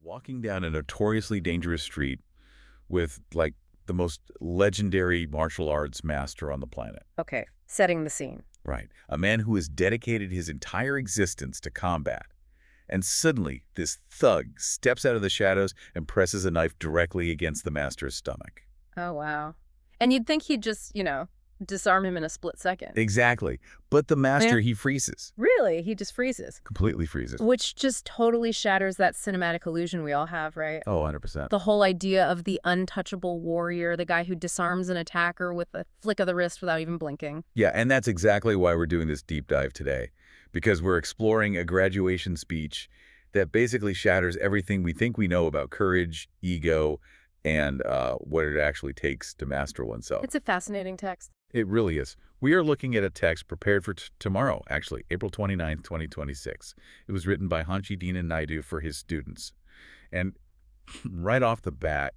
walking down a notoriously dangerous street with, like, the most legendary martial arts master on the planet. Okay, setting the scene. Right. A man who has dedicated his entire existence to combat. And suddenly, this thug steps out of the shadows and presses a knife directly against the master's stomach. Oh, wow. And you'd think he'd just, disarm him in a split second. Exactly. But the master, Yeah. he freezes. Really? He just freezes. Completely freezes. Which just totally shatters that cinematic illusion we all have, right? Oh, 100%. The whole idea of the untouchable warrior, the guy who disarms an attacker with a flick of the wrist without even blinking. Yeah, and that's exactly why we're doing this deep dive today. Because we're exploring a graduation speech that basically shatters everything we think we know about courage, ego, and what it actually takes to master oneself. It's a fascinating text. It really is. We are looking at a text prepared for tomorrow, actually, April 29th, 2026. It was written by Hanshi Deena Naidu for his students. And right off the bat,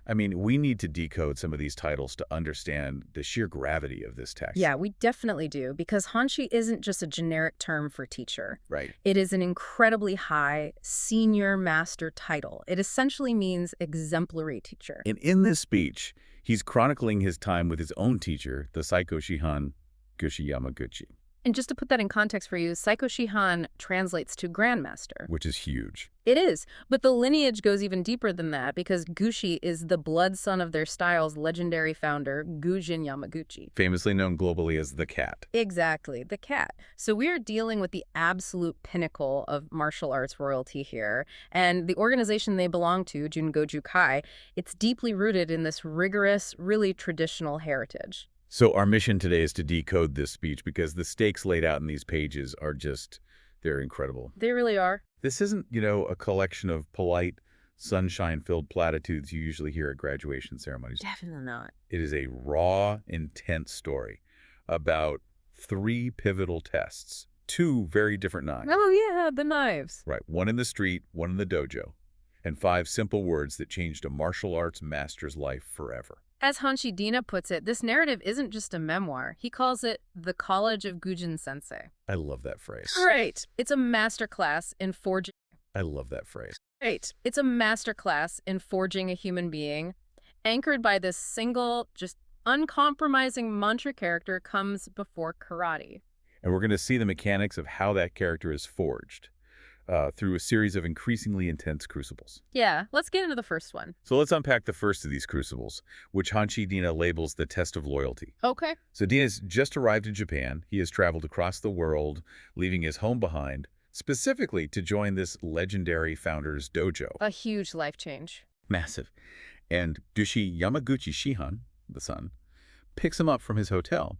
I mean, we need to decode some of these titles to understand the sheer gravity of this text. Yeah, we definitely do, because Hanshi isn't just a generic term for teacher. Right. It is an incredibly high senior master title. It essentially means exemplary teacher. And in this speech, he's chronicling his time with his own teacher, the Saiko Shihan, Gōshi Yamaguchi. And just to put that in context for you, Saiko Shihan translates to grandmaster. Which is huge. It is, but the lineage goes even deeper than that because Gōshi is the blood son of their style's legendary founder, Gōjin Yamaguchi. Famously known globally as the cat. Exactly, the cat. So we are dealing with the absolute pinnacle of martial arts royalty here, and the organization they belong to, Jun Goju Kai, it's deeply rooted in this rigorous, really traditional heritage. So our mission today is to decode this speech because the stakes laid out in these pages are just, they're incredible. They really are. This isn't, a collection of polite, sunshine-filled platitudes you usually hear at graduation ceremonies. Definitely not. It is a raw, intense story about 3 pivotal tests, 2 very different knives. Oh yeah, the knives. Right, 1 in the street, 1 in the dojo, and 5 simple words that changed a martial arts master's life forever. As Hanshi Deena puts it, this narrative isn't just a memoir. He calls it the College of Gujin Sensei. I love that phrase. Right. It's a masterclass in forging. I love that phrase. Right. It's a masterclass in forging a human being, anchored by this single, just uncompromising mantra character comes before karate. And we're going to see the mechanics of how that character is forged through a series of increasingly intense crucibles. Yeah, let's get into the first one. So let's unpack the first of these crucibles, which Hanshi Deena labels the test of loyalty. Okay. So Deena's just arrived in Japan. He has traveled across the world, leaving his home behind, specifically to join this legendary founder's dojo. A huge life change. Massive. And Gōshi Yamaguchi Shihan, the son, picks him up from his hotel.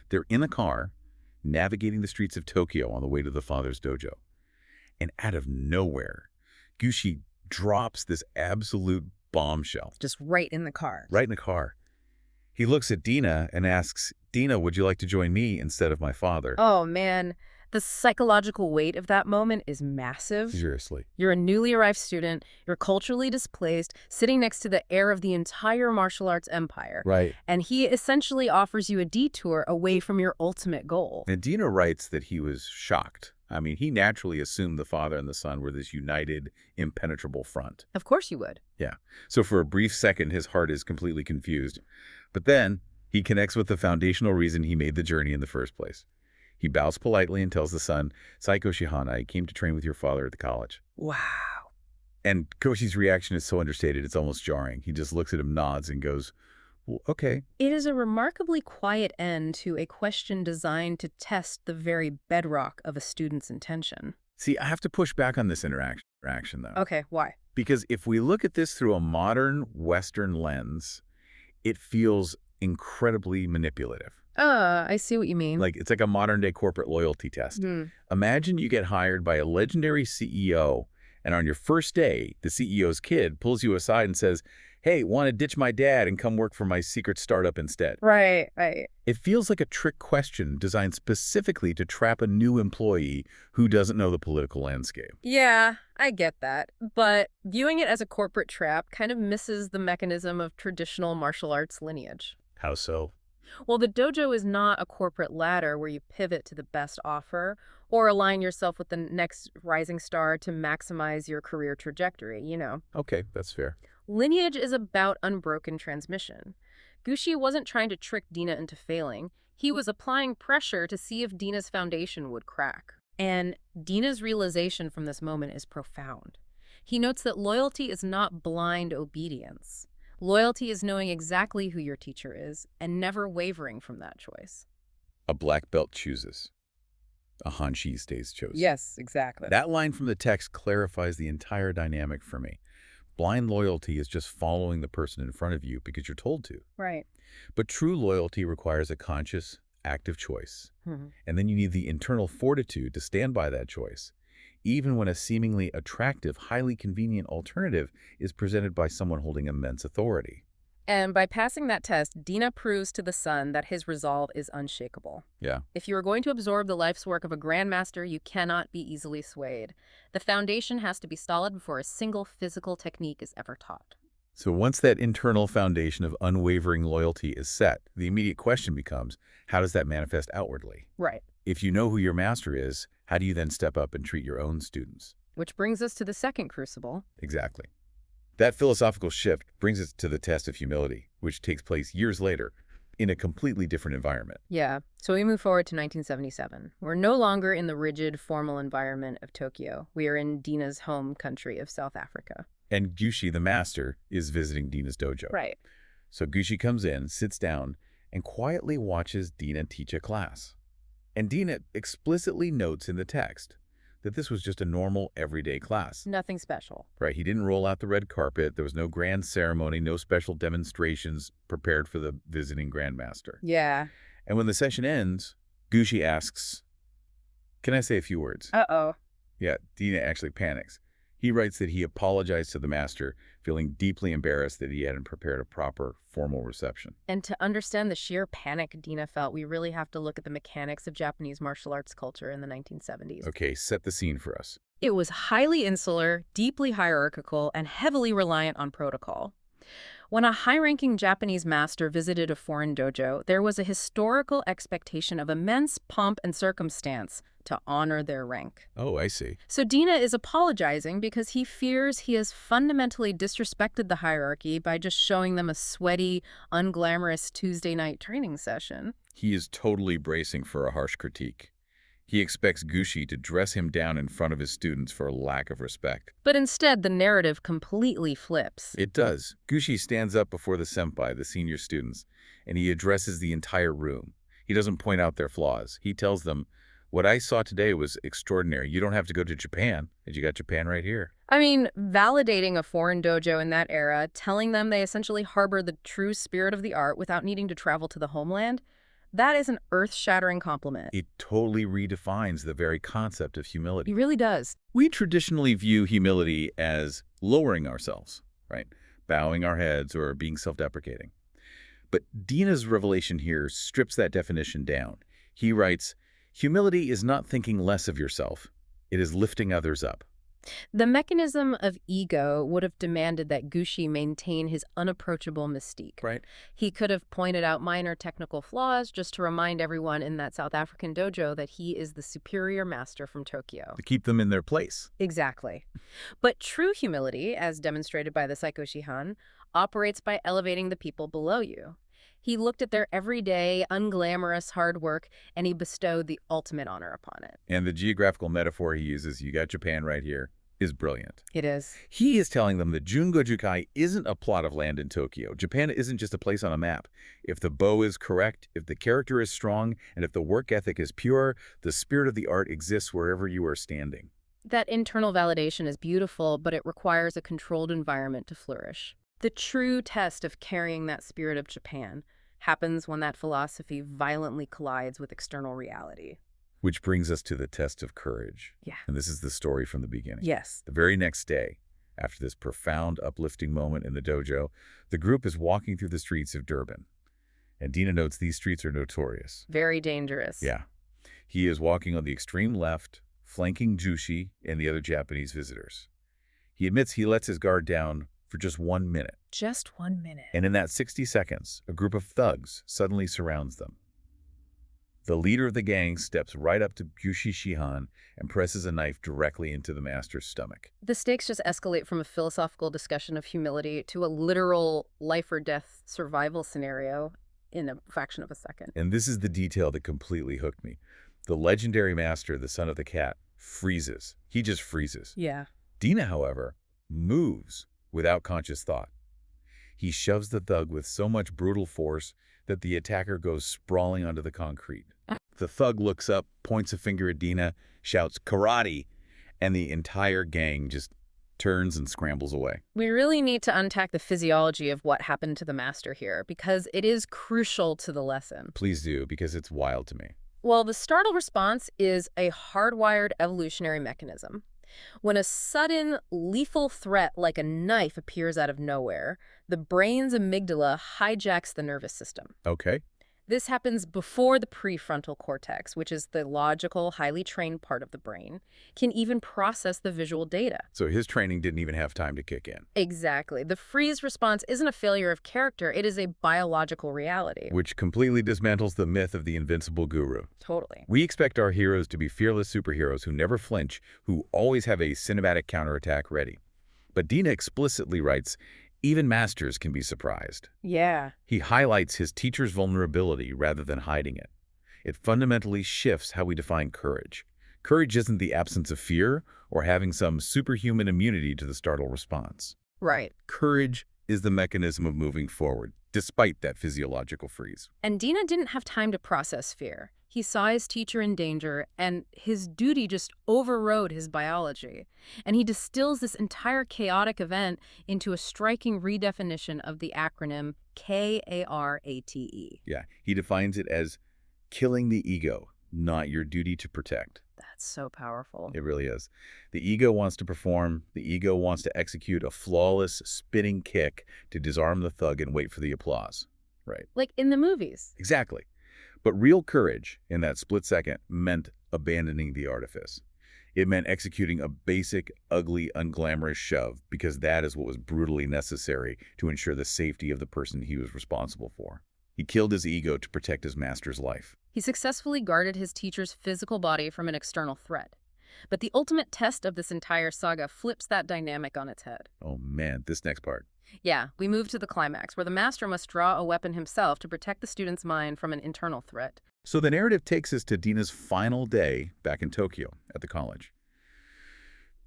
They're in a car, navigating the streets of Tokyo on the way to the father's dojo. And out of nowhere, Gōshi drops this absolute bombshell. Just right in the car. Right in the car. He looks at Deena and asks, Deena, would you like to join me instead of my father? Oh, man. The psychological weight of that moment is massive. Seriously. You're a newly arrived student, you're culturally displaced, sitting next to the heir of the entire martial arts empire. Right. And he essentially offers you a detour away from your ultimate goal. And Deena writes that he was shocked. I mean, he naturally assumed the father and the son were this united, impenetrable front. Of course you would. Yeah. So for a brief second, his heart is completely confused. But then he connects with the foundational reason he made the journey in the first place. He bows politely and tells the son, Saiko Shihan, I came to train with your father at the college. Wow. And Gōshi's reaction is so understated, it's almost jarring. He just looks at him, nods, and goes, well, okay. It is a remarkably quiet end to a question designed to test the very bedrock of a student's intention. See, I have to push back on this interaction, though. Okay, why? Because if we look at this through a modern Western lens, it feels incredibly manipulative. I see what you mean. Like, it's like a modern-day corporate loyalty test. Imagine you get hired by a legendary CEO, and on your first day, the CEO's kid pulls you aside and says, hey, want to ditch my dad and come work for my secret startup instead? Right. It feels like a trick question designed specifically to trap a new employee who doesn't know the political landscape. Yeah, I get that. But viewing it as a corporate trap kind of misses the mechanism of traditional martial arts lineage. How so? Well, the dojo is not a corporate ladder where you pivot to the best offer Or align yourself with the next rising star to maximize your career trajectory, you know. Okay, that's fair. Lineage is about unbroken transmission. Gōshi wasn't trying to trick Deena into failing. He was applying pressure to see if Deena's foundation would crack. And Deena's realization from this moment is profound. He notes that loyalty is not blind obedience. Loyalty is knowing exactly who your teacher is and never wavering from that choice. A black belt chooses. A Hanshi stays chosen. Yes, exactly. That line from the text clarifies the entire dynamic for me. Blind loyalty is just following the person in front of you because you're told to. Right. But true loyalty requires a conscious, active choice. Mm-hmm. And then you need the internal fortitude to stand by that choice, even when a seemingly attractive, highly convenient alternative is presented by someone holding immense authority. And by passing that test, Deena proves to the son that his resolve is unshakable. Yeah. If you are going to absorb the life's work of a grandmaster, you cannot be easily swayed. The foundation has to be solid before a single physical technique is ever taught. So once that internal foundation of unwavering loyalty is set, the immediate question becomes, how does that manifest outwardly? Right. If you know who your master is, how do you then step up and treat your own students? Which brings us to the second crucible. Exactly. That philosophical shift brings us to the test of humility, which takes place years later in a completely different environment. Yeah, so we move forward to 1977. We're no longer in the rigid, formal environment of Tokyo. We are in Deena's home country of South Africa. And Gōshi, the master, is visiting Deena's dojo. Right. So Gōshi comes in, sits down, and quietly watches Deena teach a class. And Deena explicitly notes in the text that this was just a normal, everyday class. Nothing special. Right, he didn't roll out the red carpet. There was no grand ceremony, no special demonstrations prepared for the visiting grandmaster. Yeah. And when the session ends, Gōshi asks, "Can I say a few words?" Uh-oh. Yeah, Deena actually panics. He writes that he apologized to the master, feeling deeply embarrassed that he hadn't prepared a proper, formal reception. And to understand the sheer panic Deena felt, we really have to look at the mechanics of Japanese martial arts culture in the 1970s. Okay, set the scene for us. It was highly insular, deeply hierarchical, and heavily reliant on protocol. When a high-ranking Japanese master visited a foreign dojo, there was a historical expectation of immense pomp and circumstance to honor their rank. Oh, I see. So Deena is apologizing because he fears he has fundamentally disrespected the hierarchy by just showing them a sweaty, unglamorous Tuesday night training session. He is totally bracing for a harsh critique. He expects Gōshi to dress him down in front of his students for a lack of respect. But instead, the narrative completely flips. It does. Gōshi stands up before the senpai, the senior students, and he addresses the entire room. He doesn't point out their flaws. He tells them, "What I saw today was extraordinary. You don't have to go to Japan, and you got Japan right here." I mean, validating a foreign dojo in that era, telling them they essentially harbor the true spirit of the art without needing to travel to the homeland, that is an earth-shattering compliment. It totally redefines the very concept of humility. It really does. We traditionally view humility as lowering ourselves, right? Bowing our heads or being self-deprecating. But Deena's revelation here strips that definition down. He writes, "Humility is not thinking less of yourself. It is lifting others up." The mechanism of ego would have demanded that Gōshi maintain his unapproachable mystique. Right. He could have pointed out minor technical flaws just to remind everyone in that South African dojo that he is the superior master from Tokyo. To keep them in their place. Exactly. But true humility, as demonstrated by the Saiko Shihan, operates by elevating the people below you. He looked at their everyday, unglamorous hard work, and he bestowed the ultimate honor upon it. And the geographical metaphor he uses, "You got Japan right here," is brilliant. It is. He is telling them that Jun Goju Kai isn't a plot of land in Tokyo. Japan isn't just a place on a map. If the bow is correct, if the character is strong, and if the work ethic is pure, the spirit of the art exists wherever you are standing. That internal validation is beautiful, but it requires a controlled environment to flourish. The true test of carrying that spirit of Japan happens when that philosophy violently collides with external reality. Which brings us to the test of courage. Yeah. And this is the story from the beginning. Yes. The very next day, after this profound, uplifting moment in the dojo, the group is walking through the streets of Durban. And Deena notes these streets are notorious. Very dangerous. Yeah. He is walking on the extreme left, flanking Gōshi and the other Japanese visitors. He admits he lets his guard down for just 1 minute. Just 1 minute. And in that 60 seconds, a group of thugs suddenly surrounds them. The leader of the gang steps right up to Gōshi Shihan and presses a knife directly into the master's stomach. The stakes just escalate from a philosophical discussion of humility to a literal life or death survival scenario in a fraction of a second. And this is the detail that completely hooked me. The legendary master, the son of the cat, freezes. He just freezes. Yeah. Deena, however, moves without conscious thought. He shoves the thug with so much brutal force that the attacker goes sprawling onto the concrete. The thug looks up, points a finger at Deena, shouts, "Karate!" and the entire gang just turns and scrambles away. We really need to unpack the physiology of what happened to the master here, because it is crucial to the lesson. Please do, because it's wild to me. Well, the startle response is a hardwired evolutionary mechanism. When a sudden, lethal threat like a knife appears out of nowhere, the brain's amygdala hijacks the nervous system. Okay. This happens before the prefrontal cortex, which is the logical, highly trained part of the brain, can even process the visual data. So his training didn't even have time to kick in. Exactly. The freeze response isn't a failure of character, it is a biological reality. Which completely dismantles the myth of the invincible guru. Totally. We expect our heroes to be fearless superheroes who never flinch, who always have a cinematic counterattack ready. But Deena explicitly writes, even masters can be surprised. Yeah. He highlights his teacher's vulnerability rather than hiding it. It fundamentally shifts how we define courage. Courage isn't the absence of fear or having some superhuman immunity to the startle response. Right. Courage is the mechanism of moving forward, despite that physiological freeze. And Deena didn't have time to process fear. He saw his teacher in danger, and his duty just overrode his biology. And he distills this entire chaotic event into a striking redefinition of the acronym KARATE. Yeah, he defines it as killing the ego, not your duty to protect. That's so powerful. It really is. The ego wants to perform. The ego wants to execute a flawless, spinning kick to disarm the thug and wait for the applause. Right. Like in the movies. Exactly. But real courage, in that split second, meant abandoning the artifice. It meant executing a basic, ugly, unglamorous shove, because that is what was brutally necessary to ensure the safety of the person he was responsible for. He killed his ego to protect his master's life. He successfully guarded his teacher's physical body from an external threat. But the ultimate test of this entire saga flips that dynamic on its head. Oh man, this next part. Yeah, we move to the climax, where the master must draw a weapon himself to protect the student's mind from an internal threat. So the narrative takes us to Deena's final day back in Tokyo at the college.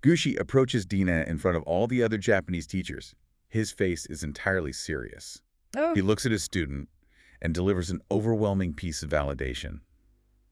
Gōshi approaches Deena in front of all the other Japanese teachers. His face is entirely serious. Oh. He looks at his student and delivers an overwhelming piece of validation.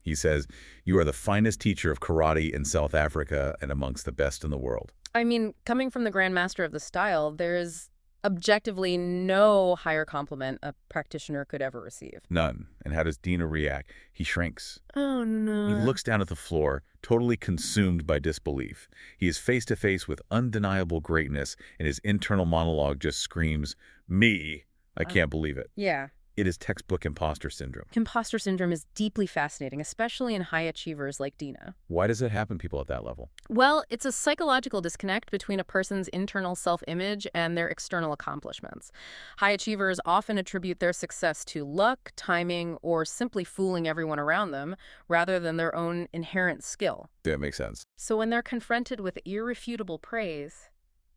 He says, "You are the finest teacher of karate in South Africa and amongst the best in the world." I mean, coming from the Grand Master of the style, there is objectively no higher compliment a practitioner could ever receive. None. And how does Deena react? He shrinks. Oh, no. He looks down at the floor, totally consumed by disbelief. He is face to face with undeniable greatness, and his internal monologue just screams, "Me! I can't believe it." Yeah. It is textbook imposter syndrome. Imposter syndrome is deeply fascinating, especially in high achievers like Deena. Why does it happen to people at that level? Well, it's a psychological disconnect between a person's internal self-image and their external accomplishments. High achievers often attribute their success to luck, timing, or simply fooling everyone around them, rather than their own inherent skill. That makes sense. So when they're confronted with irrefutable praise,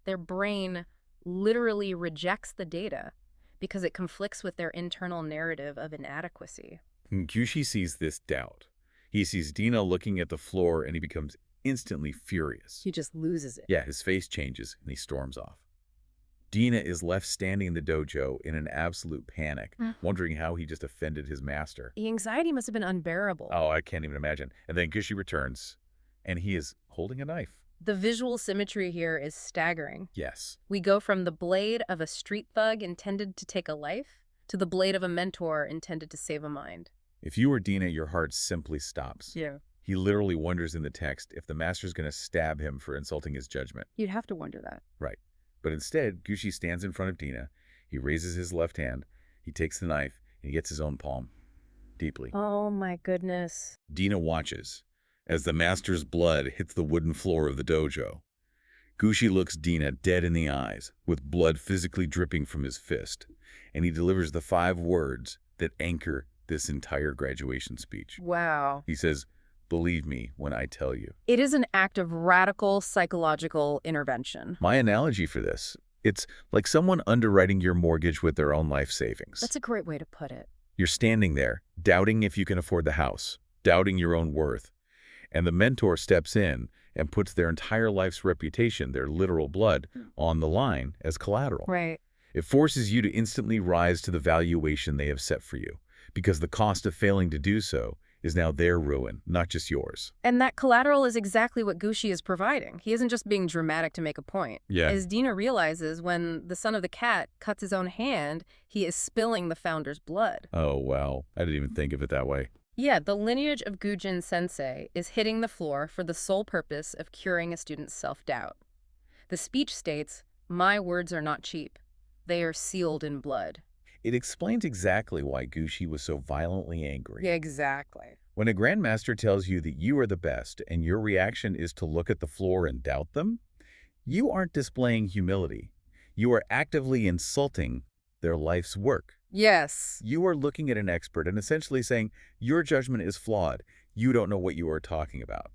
their brain literally rejects the data because it conflicts with their internal narrative of inadequacy. Gōshi sees this doubt. He sees Deena looking at the floor and he becomes instantly furious. He just loses it. Yeah, his face changes and he storms off. Deena is left standing in the dojo in an absolute panic, wondering how he just offended his master. The anxiety must have been unbearable. Oh, I can't even imagine. And then Gōshi returns and he is holding a knife. The visual symmetry here is staggering. Yes. We go from the blade of a street thug intended to take a life to the blade of a mentor intended to save a mind. If you were Deena, your heart simply stops. Yeah. He literally wonders in the text if the master's going to stab him for insulting his judgment. You'd have to wonder that. Right. But instead, Gōshi stands in front of Deena. He raises his left hand. He takes the knife and he gets his own palm. Deeply. Oh my goodness. Deena watches as the master's blood hits the wooden floor of the dojo. Gōshi looks Deena dead in the eyes, with blood physically dripping from his fist, and he delivers the 5 words that anchor this entire graduation speech. Wow. He says, "Believe me when I tell you." It is an act of radical psychological intervention. My analogy for this, it's like someone underwriting your mortgage with their own life savings. That's a great way to put it. You're standing there, doubting if you can afford the house, doubting your own worth, and the mentor steps in and puts their entire life's reputation, their literal blood, on the line as collateral. Right. It forces you to instantly rise to the valuation they have set for you, because the cost of failing to do so is now their ruin, not just yours. And that collateral is exactly what Gōshi is providing. He isn't just being dramatic to make a point. Yeah. As Deena realizes, when the son of the cat cuts his own hand, he is spilling the founder's blood. Oh, wow. I didn't even think of it that way. Yeah, the lineage of Gujin Sensei is hitting the floor for the sole purpose of curing a student's self-doubt. The speech states, "My words are not cheap. They are sealed in blood." It explains exactly why Gōshi was so violently angry. Yeah, exactly. When a grandmaster tells you that you are the best and your reaction is to look at the floor and doubt them, you aren't displaying humility. You are actively insulting their life's work. Yes. You are looking at an expert and essentially saying, your judgment is flawed. You don't know what you are talking about.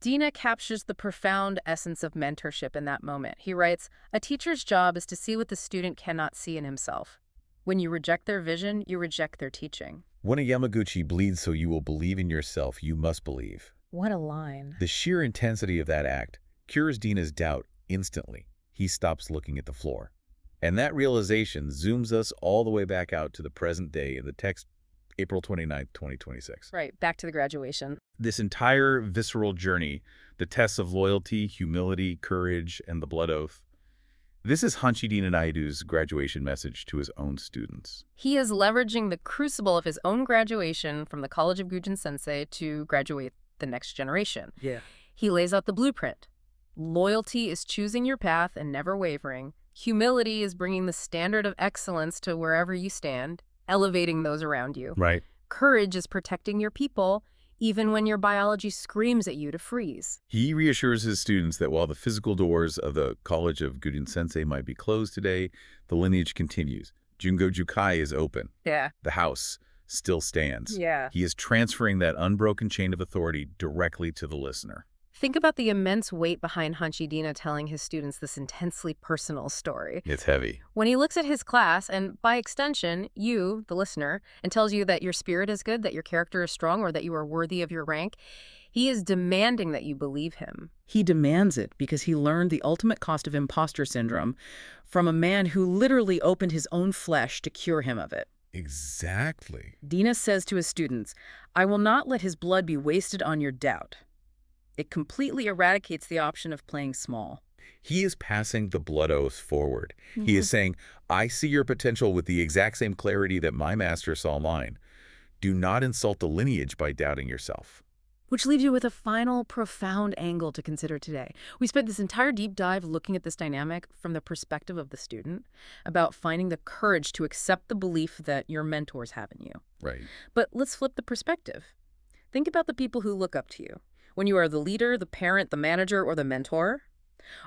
Deena captures the profound essence of mentorship in that moment. He writes, "A teacher's job is to see what the student cannot see in himself. When you reject their vision, you reject their teaching." When a Yamaguchi bleeds so you will believe in yourself, you must believe. What a line. The sheer intensity of that act cures Deena's doubt instantly. He stops looking at the floor. And that realization zooms us all the way back out to the present day in the text, April 29th, 2026. Right, back to the graduation. This entire visceral journey, the tests of loyalty, humility, courage, and the blood oath, this is Hanshi Deena Naidu's graduation message to his own students. He is leveraging the crucible of his own graduation from the College of Gujin Sensei to graduate the next generation. Yeah. He lays out the blueprint. Loyalty is choosing your path and never wavering. Humility is bringing the standard of excellence to wherever you stand, elevating those around you. Right. Courage is protecting your people, even when your biology screams at you to freeze. He reassures his students that while the physical doors of the College of Gujin Sensei might be closed today, the lineage continues. Jun Goju Kai is open. Yeah. The house still stands. Yeah. He is transferring that unbroken chain of authority directly to the listener. Think about the immense weight behind Hanshi Deena telling his students this intensely personal story. It's heavy. When he looks at his class, and by extension, you, the listener, and tells you that your spirit is good, that your character is strong, or that you are worthy of your rank, he is demanding that you believe him. He demands it because he learned the ultimate cost of imposter syndrome from a man who literally opened his own flesh to cure him of it. Exactly. Deena says to his students, "I will not let his blood be wasted on your doubt." It completely eradicates the option of playing small. He is passing the blood oath forward. He is saying, I see your potential with the exact same clarity that my master saw mine. Do not insult the lineage by doubting yourself. Which leaves you with a final, profound angle to consider today. We spent this entire deep dive looking at this dynamic from the perspective of the student, about finding the courage to accept the belief that your mentors have in you. Right. But let's flip the perspective. Think about the people who look up to you. When you are the leader, the parent, the manager, or the mentor,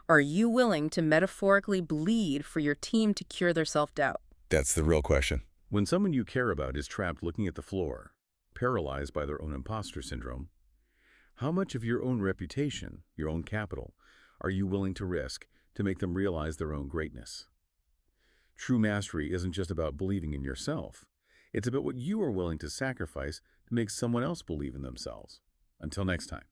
are you willing to metaphorically bleed for your team to cure their self-doubt? That's the real question. When someone you care about is trapped looking at the floor, paralyzed by their own imposter syndrome, how much of your own reputation, your own capital, are you willing to risk to make them realize their own greatness? True mastery isn't just about believing in yourself. It's about what you are willing to sacrifice to make someone else believe in themselves. Until next time.